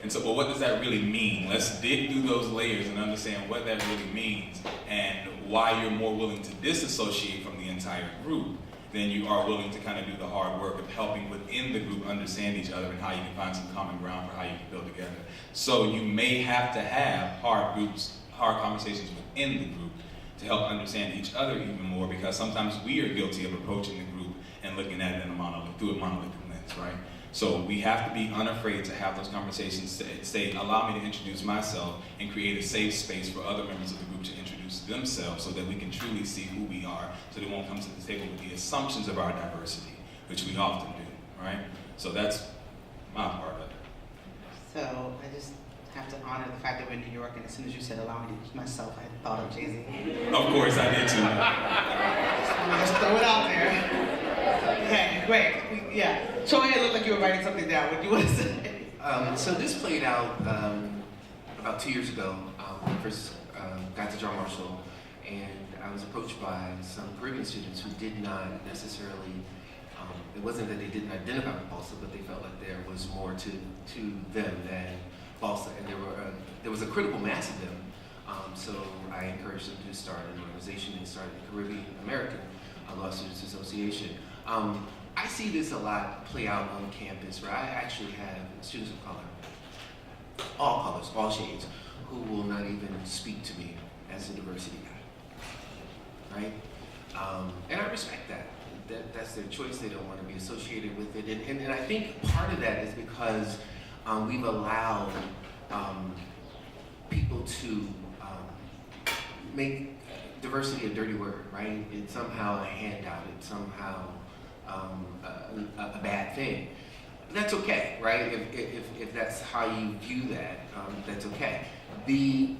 And so, but what does that really mean? Let's dig through those layers and understand what that really means and why you're more willing to disassociate from the entire group than you are willing to kind of do the hard work of helping within the group understand each other and how you can find some common ground for how you can build together. So you may have to have hard conversations within the group to help understand each other even more, because sometimes we are guilty of approaching the group and looking at it in through a monolithic lens, right? So we have to be unafraid to have those conversations, to say, allow me to introduce myself and create a safe space for other members of the group to introduce themselves so that we can truly see who we are, so they won't come to the table with the assumptions of our diversity, which we often do, right? So that's my part of it. So I just have to honor the fact that we're in New York, and as soon as you said allow me to introduce myself, I thought of Jay-Z. Of course, I did too. Just throw it out there. Okay, great. Yeah. Troy, it looked like you were writing something down. What do you want to say? So this played out about 2 years ago. When I first got to John Marshall, and I was approached by some Caribbean students who did not necessarily, it wasn't that they didn't identify with Balsa, but they felt like there was more to them than Balsa, and there was a critical mass of them. So I encouraged them to start an organization. They started the Caribbean American Law Students Association. I see this a lot play out on campus, where I actually have students of color, all colors, all shades, who will not even speak to me as a diversity guy, right? And I respect that. That's their choice. They don't want to be associated with it. And I think part of that is because we've allowed people to make diversity a dirty word, right? It's somehow a handout. It's somehow a bad thing. That's okay, right? If that's how you view that, that's okay. The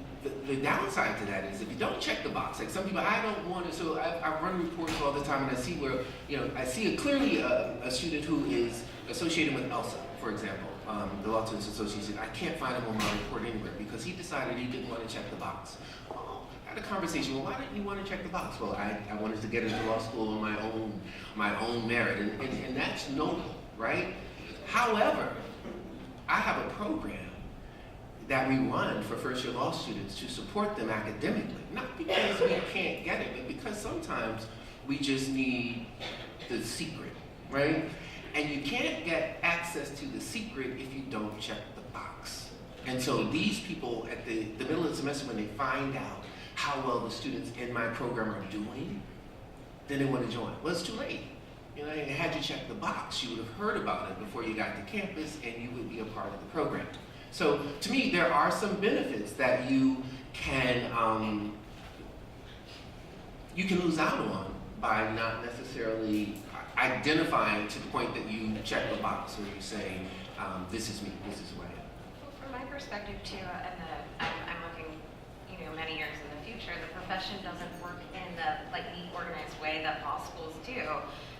downside to that is if you don't check the box, like some people, I don't want to, so I run reports all the time, and I see where, I see clearly a student who is associated with ELSA, for example, the Law Students Association. I can't find him on my report anywhere because he decided he didn't want to check the box. A conversation. Well, why didn't you want to check the box? Well, I wanted to get into law school on my own merit, and that's noble, right? However, I have a program that we run for first-year law students to support them academically, not because we can't get it, but because sometimes we just need the secret, right? And you can't get access to the secret if you don't check the box. And so these people at the middle of the semester, when they find out how well the students in my program are doing, then they want to join. Well, it's too late. Had you checked the box, you would have heard about it before you got to campus, and you would be a part of the program. So to me, there are some benefits that you can lose out on by not necessarily identifying to the point that you check the box, or you say, this is me, this is who I am. Well, from my perspective too, I'm looking, many years in the future, the profession doesn't work in the neat, organized way that law schools do.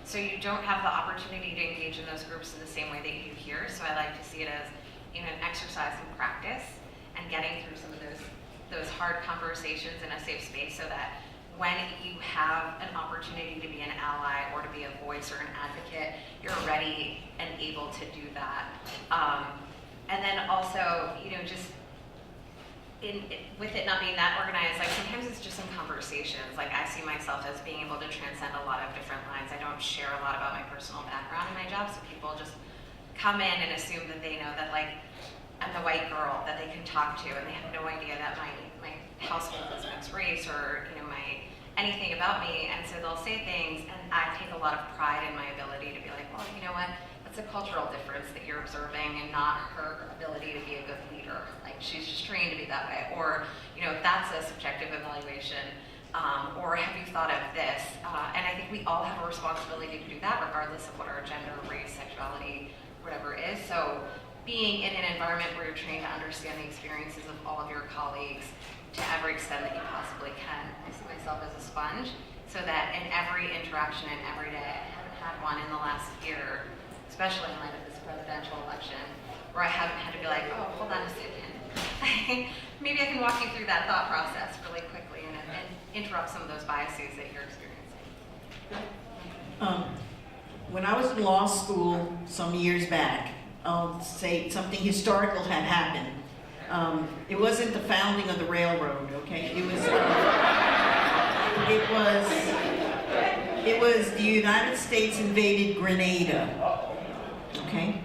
So you don't have the opportunity to engage in those groups in the same way that you do here. So I like to see it as an exercise in practice and getting through some of those hard conversations in a safe space, so that when you have an opportunity to be an ally or to be a voice or an advocate, you're ready and able to do that. And then also, just with it not being that organized, sometimes it's just some conversations. I see myself as being able to transcend a lot of different lines. I don't share a lot about my personal background in my job, so people just come in and assume that they know that I'm the white girl that they can talk to, and they have no idea that my household is mixed race or anything about me. And so they'll say things, and I take a lot of pride in my ability to be like, well, you know what? It's a cultural difference that you're observing, and not her ability to be a good leader. She's just trained to be that way. Or, that's a subjective evaluation. Or have you thought of this? And I think we all have a responsibility to do that, regardless of what our gender, race, sexuality, whatever is. So being in an environment where you're trained to understand the experiences of all of your colleagues to every extent that you possibly can. I see myself as a sponge, so that in every interaction and every day, I haven't had one in the last year, especially in light of this presidential election, where I haven't had to be like, oh, hold on a second. Maybe I can walk you through that thought process really quickly and interrupt some of those biases that you're experiencing. When I was in law school some years back, I'll say something historical had happened. It wasn't the founding of the railroad, okay? It was the United States invaded Grenada, okay?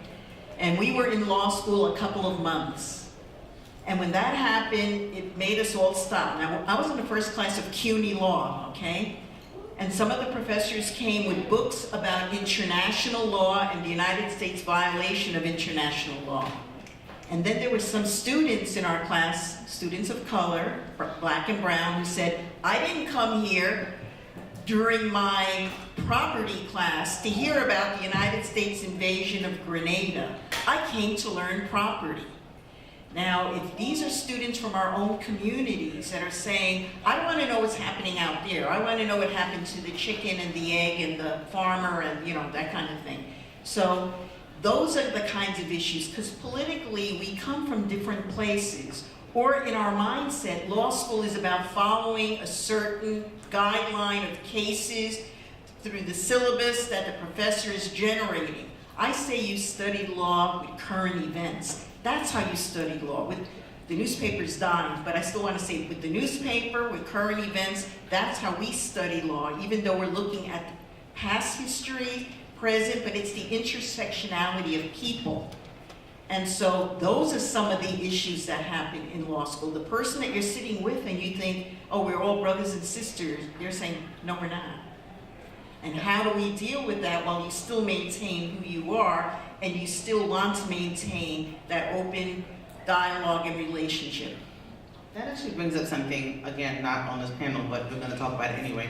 And we were in law school a couple of months. And when that happened, it made us all stop. Now, I was in the first class of CUNY law, okay? And some of the professors came with books about international law and the United States violation of international law. And then there were some students in our class, students of color, black and brown, who said, I didn't come here during my property class to hear about the United States invasion of Grenada. I came to learn property. Now, if these are students from our own communities that are saying, I don't want to know what's happening out there. I want to know what happened to the chicken and the egg and the farmer and, you know, that kind of thing. So those are the kinds of issues, because politically we come from different places. Or in our mindset, law school is about following a certain guideline of cases through the syllabus that the professor is generating. I say you study law with current events. That's how you study law. With the newspaper's dying, but I still want to say with the newspaper, with current events, that's how we study law, even though we're looking at past history, present, but it's the intersectionality of people. And so those are some of the issues that happen in law school. The person that you're sitting with and you think, oh, we're all brothers and sisters, you're saying, no, we're not. And how do we deal with that while you still maintain who you are and you still want to maintain that open dialogue and relationship? That actually brings up something, again, not on this panel, but we're going to talk about it anyway.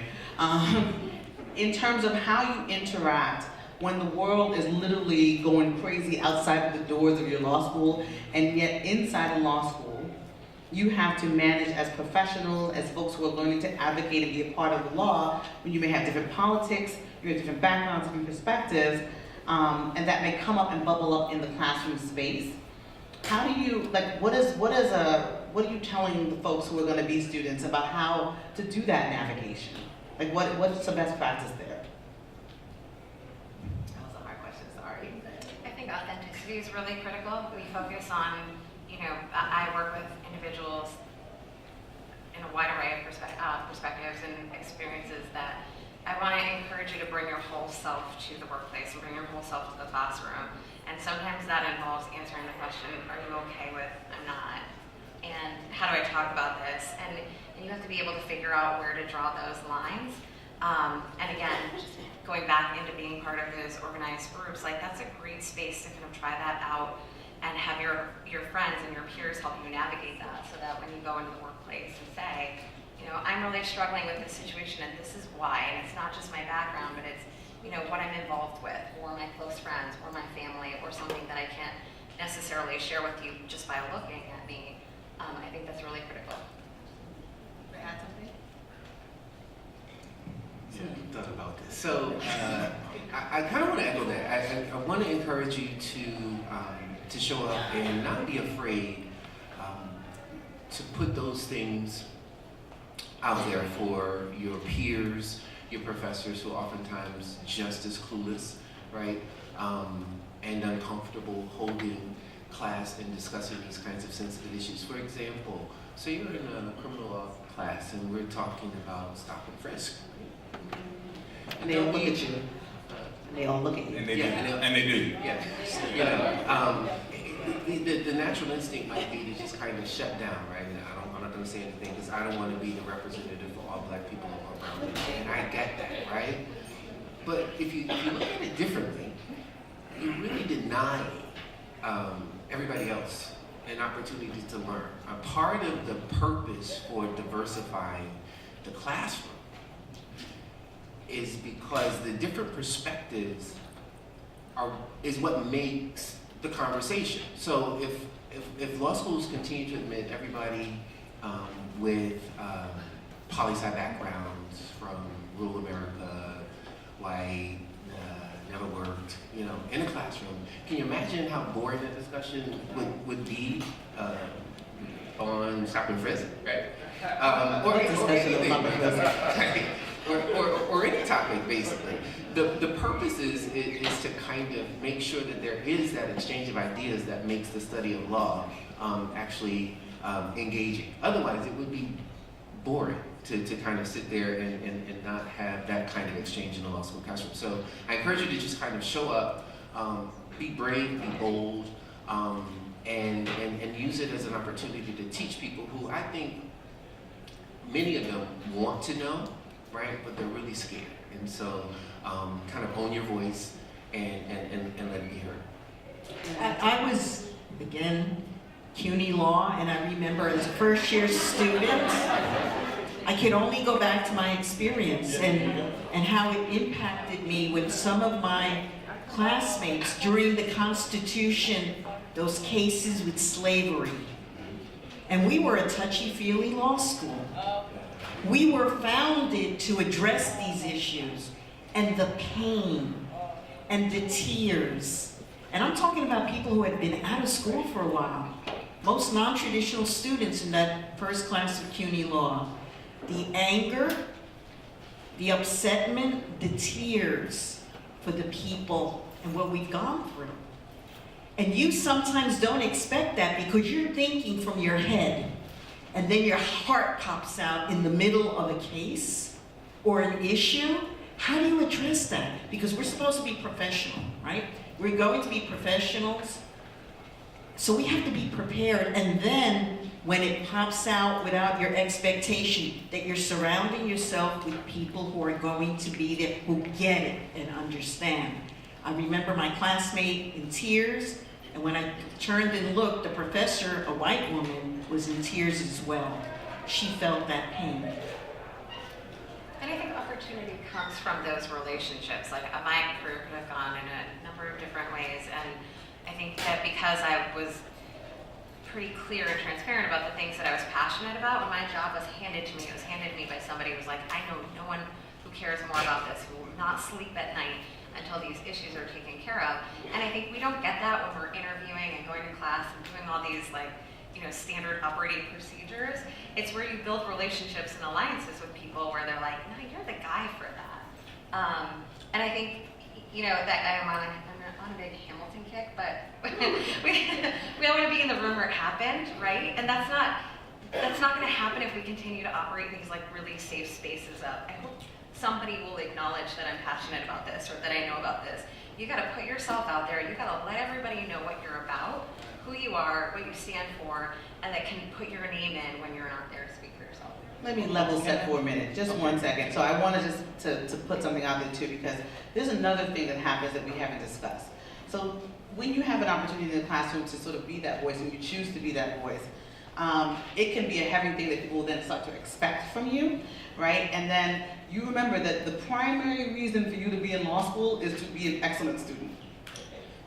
In terms of how you interact when the world is literally going crazy outside of the doors of your law school, and yet inside of law school, you have to manage as professionals, as folks who are learning to advocate and be a part of the law, when you may have different politics, you have different backgrounds, different perspectives, and that may come up and bubble up in the classroom space. How do you, like, what are you telling the folks who are going to be students about how to do that navigation? Like, what's the best practice there? That was a hard question, sorry. I think authenticity is really critical. We focus on, I work with individuals in a wide array of perspectives and experiences that I want to encourage you to bring your whole self to the workplace and bring your whole self to the classroom. And sometimes that involves answering the question, are you okay with I'm not? And how do I talk about this? And you have to be able to figure out where to draw those lines. And again, just going back into being part of those organized groups, like that's a great space to kind of try that out and have your friends and your peers help you navigate that, so that when you go into the workplace and say, I'm really struggling with this situation and this is why, and it's not just my background, but it's, what I'm involved with, or my close friends, or my family, or something that I can't necessarily share with you just by looking at me. I think that's really critical. Can I add something? Yeah, thought about this. So I kind of want to echo that. I want to encourage you to show up and not be afraid to put those things out there for your peers, your professors, who are oftentimes just as clueless, right, and uncomfortable holding class and discussing these kinds of sensitive issues. For example, so you're in a criminal law class and we're talking about stop and frisk. And they all look at you. They all look at you. And they do. And they do. Yeah. The natural instinct might be to just kind of shut down, right? I'm not going to say anything because I don't want to be the representative for all black people around me, and I get that, right? But if you look at it differently, you're really denying everybody else an opportunity to learn. A part of the purpose for diversifying the classroom is because the different perspectives is what makes the conversation. So if law schools continue to admit everybody with poli-sci backgrounds from rural America, white, never worked, in a classroom, can you imagine how boring that discussion would be on stop and frisk, right? Or anything, or any topic. topic, basically. The purpose is to kind of make sure that there is that exchange of ideas that makes the study of law actually engaging. Otherwise, it would be boring to kind of sit there and not have that kind of exchange in the law school classroom. So I encourage you to just kind of show up, be brave, be bold, and use it as an opportunity to teach people who I think many of them want to know, right? But they're really scared. And so kind of own your voice and let it be heard. I was, again, CUNY Law, and I remember as a first year student, I could only go back to my experience and how it impacted me when some of my classmates during the Constitution, those cases with slavery. And we were a touchy-feely law school. We were founded to address these issues and the pain and the tears. And I'm talking about people who had been out of school for a while. Most non-traditional students in that first class of CUNY Law. The anger, the upsetment, the tears for the people and what we've gone through. And you sometimes don't expect that because you're thinking from your head, and then your heart pops out in the middle of a case or an issue. How do you address that? Because we're supposed to be professional, right? We're going to be professionals, so we have to be prepared. And then when it pops out without your expectation, that you're surrounding yourself with people who are going to be there, who get it and understand. I remember my classmate in tears, and when I turned and looked, the professor, a white woman, was in tears as well. She felt that pain. And I think opportunity comes from those relationships. Like my career could have gone in a number of different ways, and I think that because I was pretty clear and transparent about the things that I was passionate about, when my job was handed to me, it was handed to me by somebody who was like, I know no one who cares more about this, who will not sleep at night until these issues are taken care of. And I think we don't get that when we're interviewing and going to class and doing all these standard operating procedures. It's where you build relationships and alliances with people where they're like, no, you're the guy for that. And I think, that I'm on a big Hamilton kick, but we all want to be in the room where it happened, right? And that's not going to happen if we continue to operate these really safe spaces up. I hope somebody will acknowledge that I'm passionate about this or that I know about this. You got to put yourself out there. You got to let everybody know what you're about, who you are, what you stand for, and that can put your name in when you're not there to speak for yourself. Let me level set for a minute, just 1 second. So I wanted to put something out there too, because there's another thing that happens that we haven't discussed. So when you have an opportunity in the classroom to sort of be that voice, and you choose to be that voice, it can be a heavy thing that people then start to expect from you, right? And then you remember that the primary reason for you to be in law school is to be an excellent student.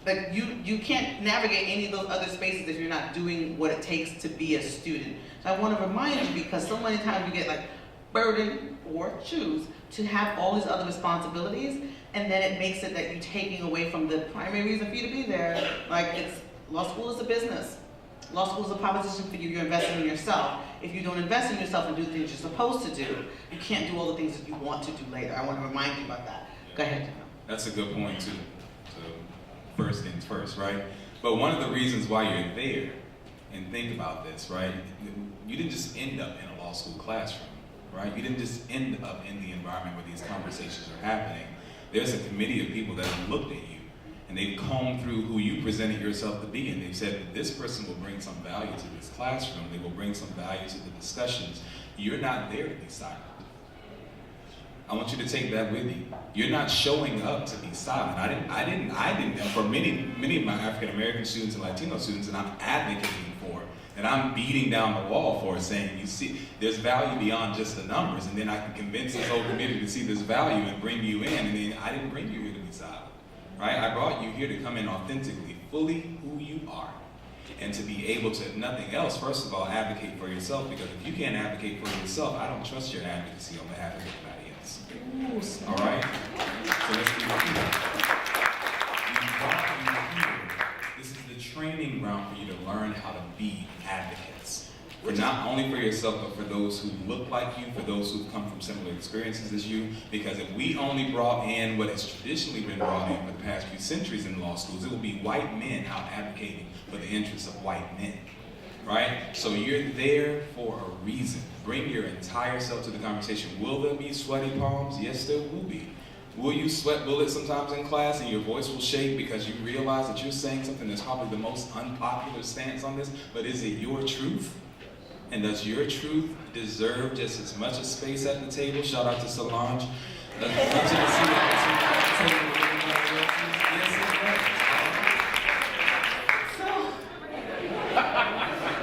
Like you can't navigate any of those other spaces if you're not doing what it takes to be a student. So I want to remind you, because so many times you get burdened or choose to have all these other responsibilities, and then it makes it that you're taking away from the primary reason for you to be there. Law school is a business. Law school is a proposition for you. You're investing in yourself. If you don't invest in yourself and do the things you're supposed to do, you can't do all the things that you want to do later. I want to remind you about that. Go ahead. That's a good point too. So first things first, right? But one of the reasons why you're there, and think about this, right? You didn't just end up in a law school classroom, right? You didn't just end up in the environment where these conversations are happening. There's a committee of people that have looked at you, and they've combed through who you presented yourself to be, and they've said that this person will bring some value to this classroom. They will bring some value to the discussions. You're not there to be silent. I want you to take that with you. You're not showing up to be silent. I didn't. And for many of my African American students and Latino students, and I'm advocating for, and I'm beating down the wall for, saying, you see, there's value beyond just the numbers, and then I can convince this whole community to see this value and bring you in. And then I didn't bring you here to be silent, right? I brought you here to come in authentically, fully who you are, and to be able to, if nothing else, first of all, advocate for yourself. Because if you can't advocate for yourself, I don't trust your advocacy on behalf of anybody else. All right? So let's be clear. We brought you here. This is the training ground for you to learn how to be advocates. For not only for yourself, but for those who look like you, for those who've come from similar experiences as you. Because if we only brought in what has traditionally been brought in for the past few centuries in law schools, it will be white men out advocating for the interests of white men. Right? So you're there for a reason. Bring your entire self to the conversation. Will there be sweaty palms? Yes, there will be. Will you sweat bullets sometimes in class and your voice will shake because you realize that you're saying something that's probably the most unpopular stance on this, but is it your truth? And does your truth deserve just as much a space at the table? Shout out to Solange. As much of a seat at the table as everybody else's? Yes, it does.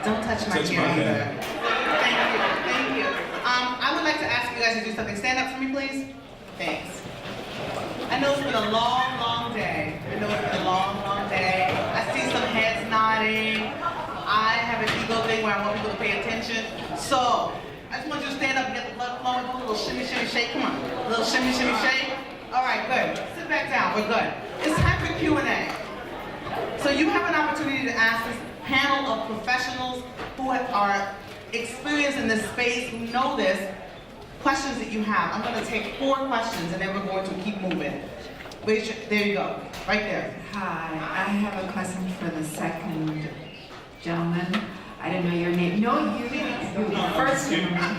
Don't touch my Touch hair my either. hair. Thank you. I would like to ask you guys to do something. Stand up for me, please. Thanks. I know it's been a long, long day. I know it's been a long, long day. I see some heads nodding. I have an ego thing where I want people to pay attention. So, I just want you to stand up and get the blood flowing, do a little shimmy, shimmy, shake. Come on. A little shimmy, shimmy, shake. All right, good. Sit back down. We're good. It's time for Q&A. So you have an opportunity to ask this panel of professionals who are experienced in this space, who know this, questions that you have. I'm going to take 4 questions and then we're going to keep moving. There you go, right there. Hi, I have a question for the second gentleman. I don't know your name. No, you first gentleman.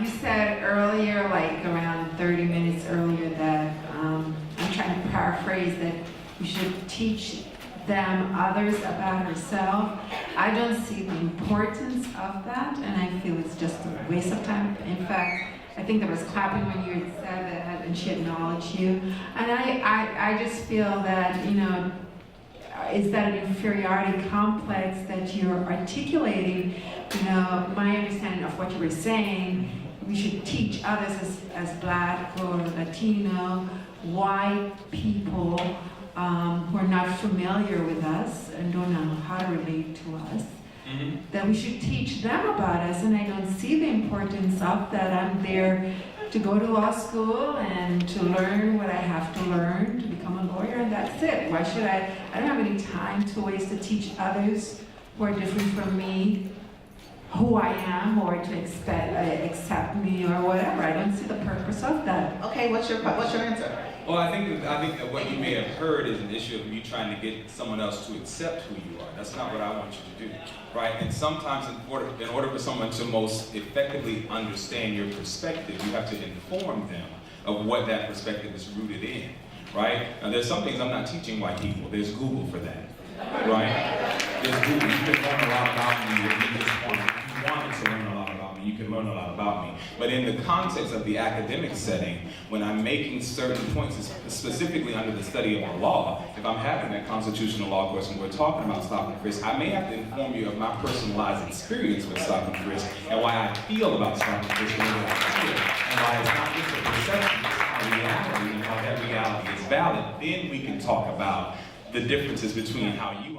You said earlier, like around 30 minutes earlier, that I'm trying to paraphrase that we should teach them others about herself. I don't see the importance of that, and I feel it's just a waste of time. In fact, I think there was clapping when you had said that, and she acknowledged you. And I just feel that, you know, is that an inferiority complex that you're articulating? You know, my understanding of what you were saying, we should teach others as Black or Latino, white people who are not familiar with us and don't know how to relate to us, that we should teach them about us, and I don't see the importance of that. I'm there to go to law school and to learn what I have to learn to become a lawyer, and that's it. Why should I don't have any time to waste to teach others who are different from me who I am, or to accept me or whatever. I don't see the purpose of that. Okay, what's your answer? Well, I think that what you may have heard is an issue of you trying to get someone else to accept who you are. That's not what I want you to do, right? And sometimes in order for someone to most effectively understand your perspective, you have to inform them of what that perspective is rooted in, right? Now, there's some things I'm not teaching white people. There's Google for that, right? There's Google. You can learn a lot about me if you just wanted to learn a lot about me. You can learn a lot about me. But in the context of the academic setting, when I'm making certain points, specifically under the study of the law, if I'm having that constitutional law course and we're talking about stop and frisk, I may have to inform you of my personalized experience with stop and frisk and why I feel about stop and frisk and what I feel, and why it's not just a perception, it's a reality, and how that reality is valid. Then we can talk about the differences between how you